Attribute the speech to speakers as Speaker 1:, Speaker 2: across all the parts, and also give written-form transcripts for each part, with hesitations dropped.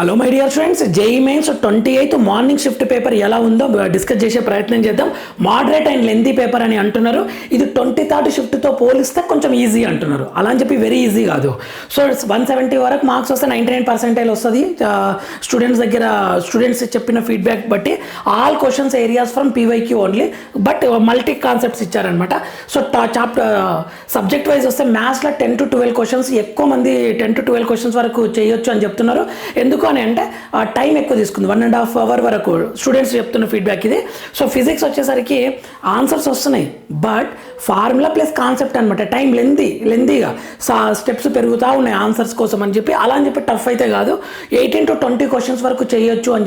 Speaker 1: Hello my dear friends, JEE mains 28th morning shift paper ఎలా ఉందో discuss చేసే ప్రయత్నం చేద్దాం. మోడరేట్ అండ్ లెంతీ పేపర్ అని అంటున్నారు. ఇది 23rd షిఫ్ట్తో పోలిస్తే కొంచెం ఈజీ అంటున్నారు. అలా అని చెప్పి వెరీ ఈజీ కాదు. సో 170 వరకు మార్క్స్ వస్తే 99% వస్తుంది. స్టూడెంట్స్ చెప్పిన ఫీడ్బ్యాక్ బట్టి all questions areas from PYQ only, but multi concepts ఇచ్చారనమాట. సో సబ్జెక్ట్ వైజ్ వస్తే మ్యాథ్స్లో 10 to 12 క్వశ్చన్స్ ఎక్కువ మంది 10 to 12 క్వశ్చన్స్ వరకు చేయొచ్చు అని చెప్తున్నారు. ఎందుకు అని అంటే టైం ఎక్కువ తీసుకుంది, 1.5 hour వరకు స్టూడెంట్స్ చెప్తున్న ఫీడ్బ్యాక్ ఇది. సో ఫిజిక్స్ వచ్చేసరికి ఆన్సర్స్ వస్తున్నాయి, బట్ ఫార్ములా ప్లస్ కాన్సెప్ట్ అనమాట. టైం లెందీగా స్టెప్స్ పెరుగుతూ ఉన్నాయి ఆన్సర్స్ కోసం అని చెప్పి. అలా అని చెప్పి టఫ్ అయితే కాదు. 18 to 20 క్వశ్చన్స్ వరకు చేయొచ్చు అని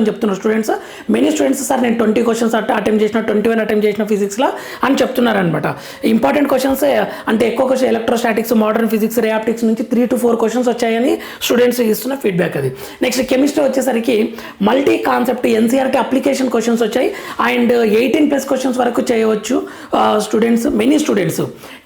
Speaker 1: చెప్తున్నారు స్టూడెంట్స్. మెనీ స్టూడెంట్స్ సార్ నేను 20 క్వశ్చన్స్ అటెంప్ట్ చేసిన, 21 అటెంప్ట్ చేసిన ఫిజిక్స్లో అని చెప్తున్నారు అనమాట. ఇంపార్టెంట్ క్వశ్చన్స్ అంటే ఎక్కువ క్వశ్చన్ ఎలక్ట్రోస్టాటిక్స్, మోడర్న్ ఫిజిక్స్, రియాప్టిక్స్ నుంచి 3 to 4 క్వశ్చన్స్ వచ్చాయని స్టూడెంట్స్ ఇస్తున్న ఫీడ్బ్యాక్ అది. నెక్స్ట్ కెమిస్ట్రీ వచ్చేసరికి multi concept NCERT application questions వచ్చాయి అండ్ 18+ క్వశ్చన్స్ వరకు చేయవచ్చు స్టూడెంట్స్. మెనీ స్టూడెంట్స్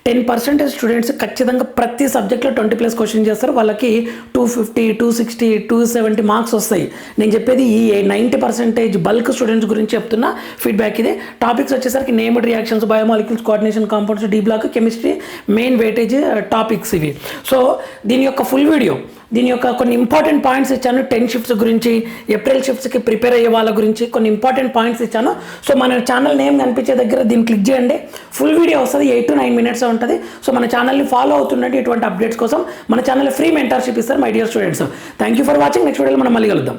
Speaker 1: 10% స్టూడెంట్స్ ఖచ్చితంగా ప్రతి సబ్జెక్ట్లో 20+ క్వశ్చన్ చేస్తారు. వాళ్ళకి 250, 260, 270 మార్క్స్ వస్తాయి. నేను చెప్పేది ఈ 90% బల్క్ స్టూడెంట్స్ గురించి చెప్తున్న ఫీడ్బ్యాక్ ఇది. టాపిక్స్ వచ్చేసరికి named reactions, biomolecules, coordination, compounds, D block, chemistry main weightage topics ఇవి. సో దీని యొక్క ఫుల్ వీడియో, దీని యొక్క కొన్ని ఇంపార్టెంట్ పాయింట్స్ ఇచ్చాను. 10 షిఫ్ట్స్ గురించి, ఏప్రిల్ షిఫ్ట్స్కి ప్రిపేర్ అయ్యే వాళ్ళ గురించి కొన్ని ఇంపార్టెంట్ పాయింట్స్ ఇచ్చాను. సో మన ఛానల్ నేమ్ కనిపించే దగ్గర దీన్ని క్లిక్ చేయండి. ఫుల్ వీడియో వస్తుంది, 8 to 9 minutes ఉంటుంది. సో మన ఛానల్ని ఫాలో అవుతుండండి. ఇటువంటి అప్డేట్స్ కోసం మన ఛానల్ ఫ్రీ మెంటర్షిప్ ఇస్తారు my dear students. Thank you for watching. Next వీడియోలో మనం మళ్ళీ కలుద్దాం.